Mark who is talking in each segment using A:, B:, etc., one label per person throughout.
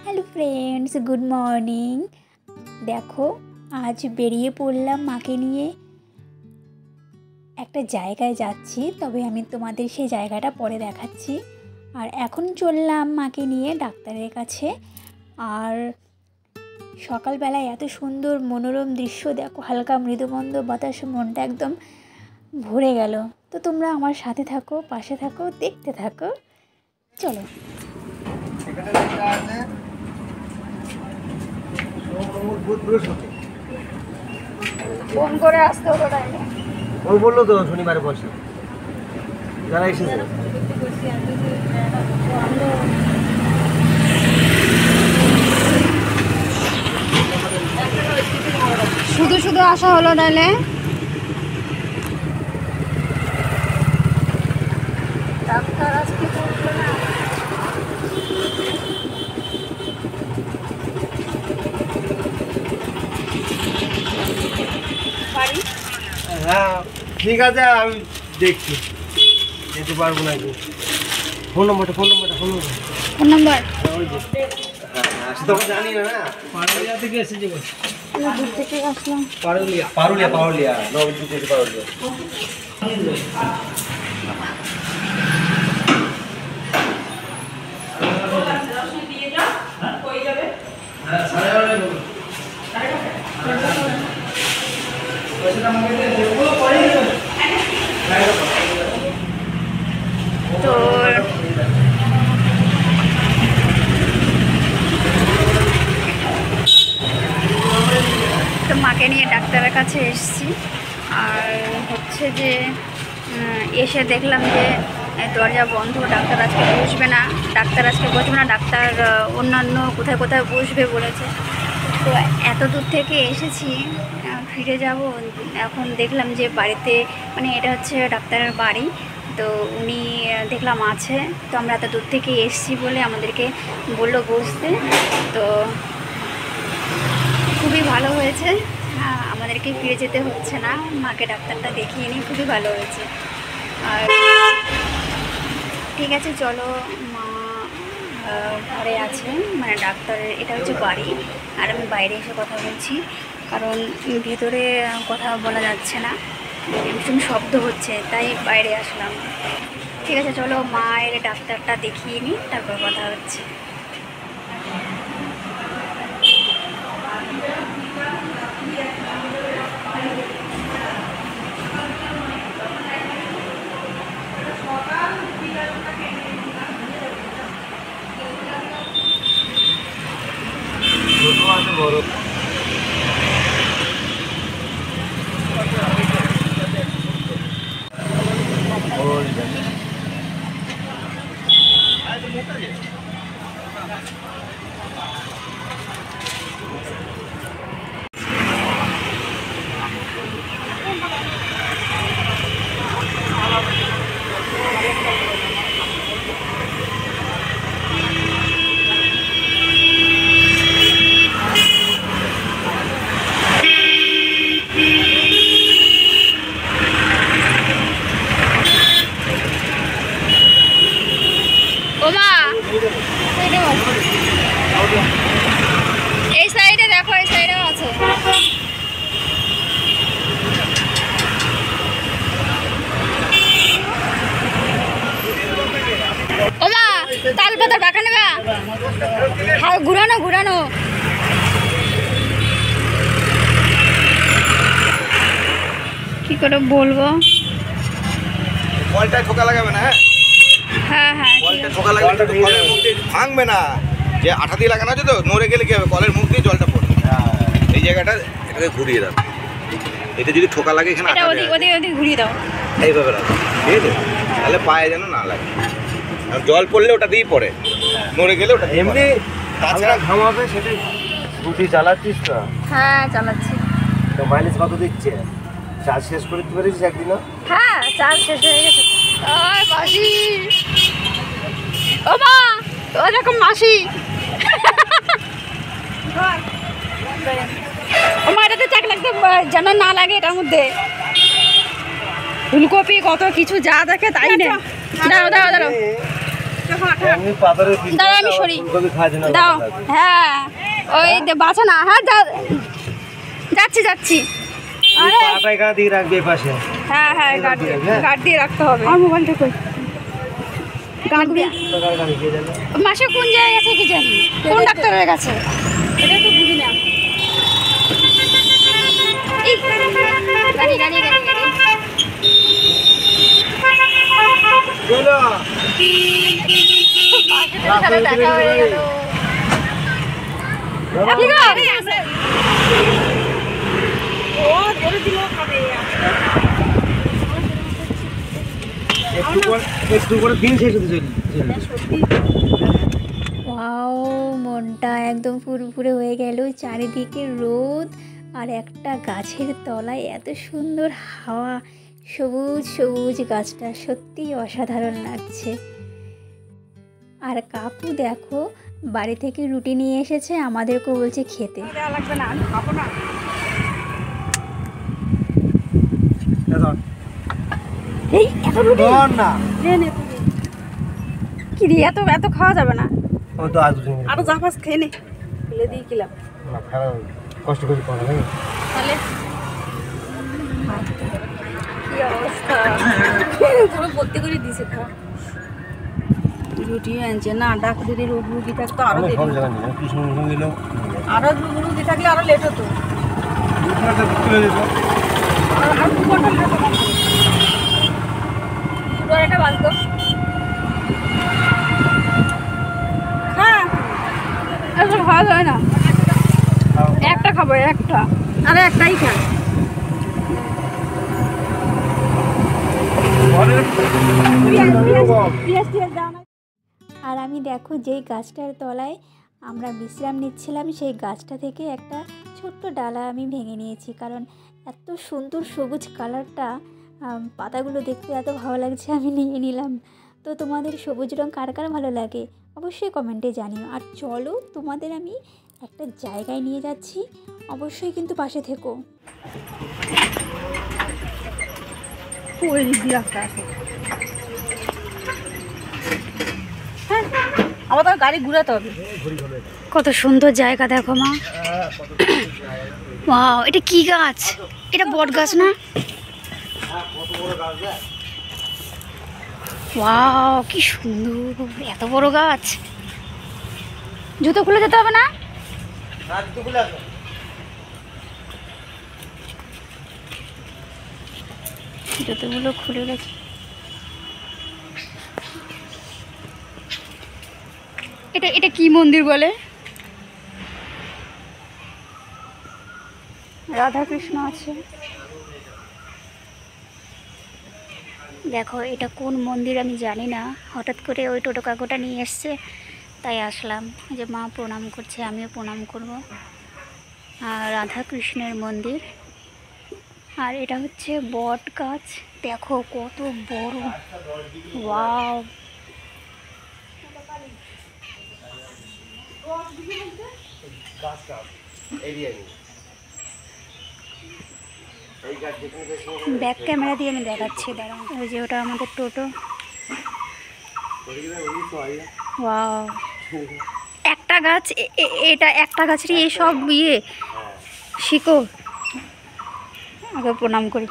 A: Hello friends, good morning. দেখো, আজ বেরিয়ে পড়লাম মাকে নিয়ে। একটা জায়গায় যাচ্ছি, তবে আমি তোমাদের সেই জায়গাটা পরে দেখাচ্ছি। আর এখন চললাম মাকে নিয়ে ডাক্তারের কাছে। আর সকালবেলায় এত সুন্দর মনোরম দৃশ্য দেখো, হালকা মৃদুমন্দ বাতাস, মনটা একদম ভরে গেল। তো তোমরা আমার সাথে থাকো, পাশে থাকো, দেখতে থাকো। চলো। ফোন করে আসতে হলো, তাই না?
B: ও বললো তো শনিবারে বসে যারা এসেছে।
A: শুধু শুধু আসা হলো নাহলে। ডাক্তার আজকে বললো না।
B: হ্যাঁ ঠিক আছে, আমি দেখছি, যেতে পারবো না। ফোন নম্বরটা
A: ফোন নাম্বার
B: তখন জানি না।
C: পারুলিয়া থেকে এসেছি,
A: দূর থেকে আসলাম।
B: পারুলিয়া নবদ্বীপ থেকে পারুলিয়া।
A: তো মাকে নিয়ে ডাক্তারের কাছে এসেছি। আর হচ্ছে যে এসে দেখলাম যে দরজা বন্ধ, ডাক্তার আজকে বসবে না। ডাক্তার অন্যান্য কোথায় কোথায় বসবে বলেছে। তো এত দূর থেকে এসেছি, ফিরে যাব। এখন দেখলাম যে বাড়িতে, মানে এটা হচ্ছে ডাক্তারের বাড়ি, তো উনি দেখলাম আছে। তো আমরা এত দূর থেকে এসেছি বলে আমাদেরকে বললো বসতে। তো খুবই ভালো হয়েছে, আমাদেরকে ফিরে যেতে হচ্ছে না। মাকে ডাক্তারটা দেখিয়ে নিই, খুবই ভালো হয়েছে। আর ঠিক আছে, চলো। মা ঘরে আছে, মানে ডাক্তারের এটা হচ্ছে বাড়ি। আর আমি বাইরে এসে কথা বলছি, কারণ ভেতরে কথা বলা যাচ্ছে না, ভীষণ শব্দ হচ্ছে, তাই বাইরে আসলাম। ঠিক আছে, চলো মায়ের ডাক্তারটা দেখিয়ে নিই, তারপর কথা হচ্ছে।
B: বড়
A: এই সাইডে দেখো, এই সাইডেও আছে। ওমা, তাল পাতার বাঁকা নেবা, ঘুরানো ঘুরানো। কি করে বলবো?
B: কলটা ঠোকা লাগাবে না।
A: হ্যাঁ হ্যাঁ,
B: কলটা ঠোকা লাগাবে, কলের মুখ দিয়ে ভাঙবে না। যে আঠা দিয়ে লাগানো আছে, তো নড়ে গেলে কি হবে, কলের মুখ দিয়ে জলটা পড়বে। এই জায়গাটা এটাকে ঘুরিয়ে দাও। এটা যদি ঠোকা লাগে এখানে
A: ওদিক ঘুরিয়ে দাও,
B: এইভাবে রাখো, ঠিক আছে? তাহলে পায়ে যেন না লাগে। আর জল পড়লে ওটা দিয়েই পড়ে, নড়ে গেলে ওটা এমনি। তাছাড়া ঘামাবে সেটা। স্কুটি চালাচ্ছিস তো?
A: হ্যাঁ চালাচ্ছি।
B: তো মাইলেজ কত দিচ্ছে? চার্জ শেষ করে দিতে পেরেছিস একদিনও?
A: হ্যাঁ, চাল শেষ হয়ে গেছে। মাসি, ও মা, ওরকম মাসি। ও মা, এটাতে চাক লাগতে যেন না লাগে, এটার মধ্যে ফুলকপি কত কিছু যা দেখে তাই না। দাঁড়াও দাঁড়াও দাঁড়াও, দাঁড়া আমি সরি দাও। হ্যাঁ ওই বাঁচো না। হ্যাঁ যাচ্ছি যাচ্ছি। হ্যাঁ হ্যাঁ গার্ড দিয়ে রাখতে হবে। আমার মোবাইলটা কই? গার্ড দিয়ে মাসে কোন জায়গায় গেছে কি জানি, কোন ডাক্তারের কাছে এটা তো বুঝি না। গাড়ি গাড়ি গাড়ি গাড়ি দেখা হয়ে গেল। ওয়াও, মনটা একদম ফুরফুরে হয়ে গেল। চারিদিকে রোদ আর একটা গাছের তলায় এত সুন্দর হাওয়া, সবুজ সবুজ গাছটা সত্যিই অসাধারণ লাগছে। আর কাকু দেখো বাড়ি থেকে রুটি নিয়ে এসেছে, আমাদেরকেও বলছে খেতে। লাগবে না, আমি খাবো না। এই এত রুটি না কি রে, এত এত খাওয়া যাবে না। আরো যা পাস খেয়ে নে, ফেলে দিয়ে কিলাম
B: কষ্ট করে করা হয়
A: তাহলে কি অবস্থা। পুরো ভর্তি করে দিছে। খা রুটি আনছে না, ডাক দিদি রুটি থাকতো আরো দেরি, আরো রুটি থাকলে আরো লেট হতো। একটা বাঁধতো। হ্যাঁ এখন খাওয়া যায় না, একটা খাবো একটা, আরে একটাই খা। আর আমি দেখো যেই গাছটার তলায় আমরা বিশ্রাম নিচ্ছিলাম, সেই গাছটা থেকে একটা ছোট্ট ডালা আমি ভেঙে নিয়েছি, কারণ এত সুন্দর সবুজ কালারটা, পাতাগুলো দেখতে এত ভালো লাগছে, আমি নিয়ে নিলাম। তো তোমাদের সবুজ রঙ কার কার ভালো লাগে অবশ্যই কমেন্টে জানিও। আর চলো তোমাদের আমি একটা জায়গায় নিয়ে যাচ্ছি, অবশ্যই কিন্তু পাশে থেকো। আমার তো গাড়ি ঘুরাতে হবে। কত সুন্দর জায়গা দেখো মা। ওয়াও, এটা কি গাছ? এটা বট গাছ না? ওয়াও কি সুন্দর, এত বড় গাছ। জুতো খুলে যেতে হবে না? জুতোগুলো খুলে গেছে। এটা এটা কি মন্দির বলে? রাধা কৃষ্ণ আছে। দেখো এটা কোন মন্দির আমি জানি না, হঠাৎ করে ওই টোটো কাকুটা নিয়ে এসছে, তাই আসলাম যে মা প্রণাম করছে, আমিও প্রণাম করব। আর রাধা কৃষ্ণের মন্দির। আর এটা হচ্ছে বট গাছ, দেখো কত বড়। ওয়াও, ব্যাক ক্যামেরা দিয়ে আমি দেখাচ্ছি, দাঁড়াও। ওই যে ওটা আমাদের টোটো। ওয়াও, একটা গাছ, এটা একটা গাছেরই এই সব ইয়ে শিকড়। আগে প্রণাম করি।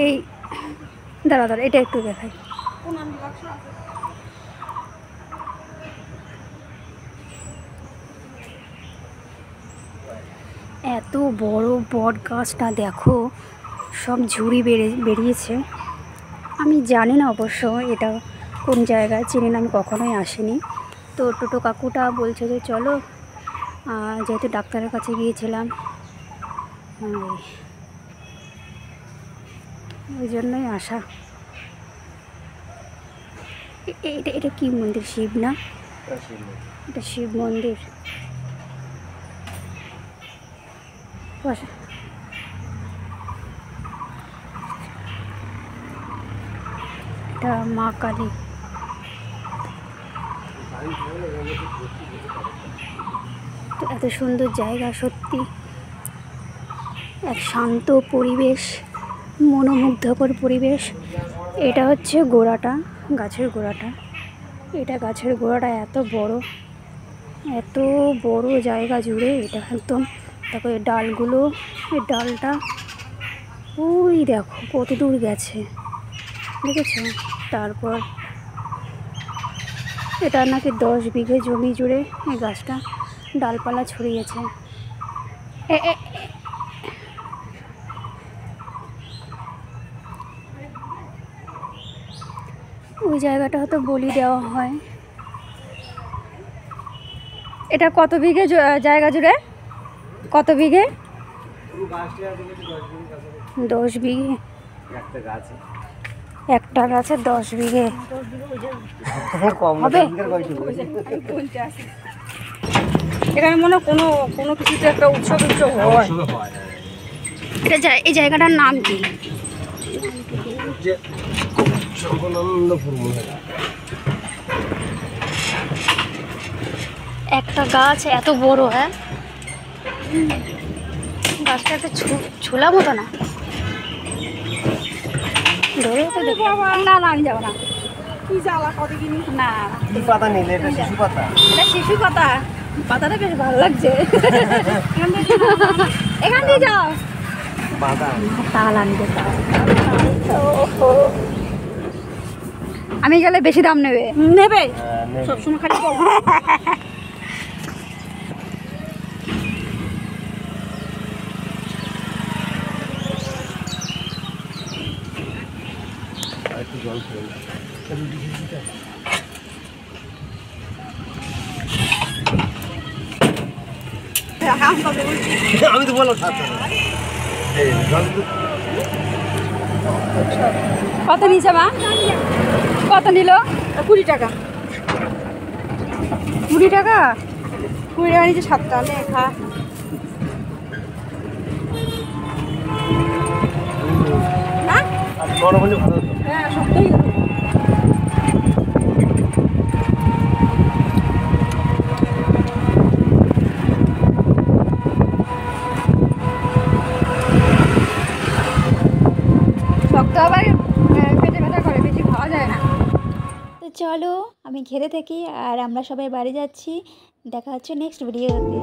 A: এই দাঁড়া দাঁড়া, এটা একটু দেখাই। এত বড় বট গাছটা দেখো, সব ঝুড়ি বেরিয়েছে। আমি জানি না অবশ্য এটা কোন জায়গায়, চিনি না, আমি কখনোই আসিনি। তো টোটো কাকুটা বলছে যে চলো, যেহেতু ডাক্তারের কাছে গিয়েছিলাম, ওই জন্যই আসা। এটা এটা কি মন্দির? শিব না? এটা শিব মন্দির। এটা মা কালী। তো এত সুন্দর জায়গা, সত্যি এক শান্ত পরিবেশ, মনোমুগ্ধকর পরিবেশ। এটা হচ্ছে গোড়াটা, গাছের গোড়াটা। এটা গাছের গোড়াটা এত বড় জায়গা জুড়ে। এটা একদম দেখো এই ডালগুলো, এই ডালটা ওই দেখো কত দূর গেছে, দেখেছো? তারপর এটা নাকি 10 বিঘে জমি জুড়ে এই গাছটা ডালপালা ছড়িয়েছে। ওই জায়গাটা হয়তো বলি দেওয়া হয়। এটা কত বিঘে জায়গা জুড়ে? কত বিঘে? 10 বিঘে। একটা গাছে 10 বিঘে হবে।
C: এখানে মনে হয় কোনো কিছুতে একটা উৎসব হয়।
A: এই জায়গাটার নাম কি? একটা গাছ এত বড়, হ্যাঁ গাছটা এত ছোলা মতো না, ধরে তো দেখি। না না আমি যাবো না।
C: কি জ্বালা কত কিনি
A: না
B: কি পাতা নিলে? এটা শিশু পাতা।
A: এটা শিশু পাতা। পাতাটা বেশ ভালো লাগছে। এখান দিয়ে যাও। তাল আনবে, তাল। আমি গেলে বেশি দাম নেবে।
C: নেবে সবসময় খালি বলো।
B: একটু জল খেয়ে আমি তো বললাম
A: কত নিয়েছে মা? কত নিল?
C: 20 টাকা।
A: 20 টাকা?
C: 20 টাকা নিচে 7টা লেখা। না
B: বড় বলে ভালো হতো।
C: হ্যাঁ সত্যি।
A: শক্ত আবার পেটে ব্যথা করে, বেশি খাওয়া যায় না। তো চলো আমি ঘেরে থাকি আর আমরা সবাই বাড়ি যাচ্ছি। দেখা হচ্ছে নেক্সট ভিডিওতে।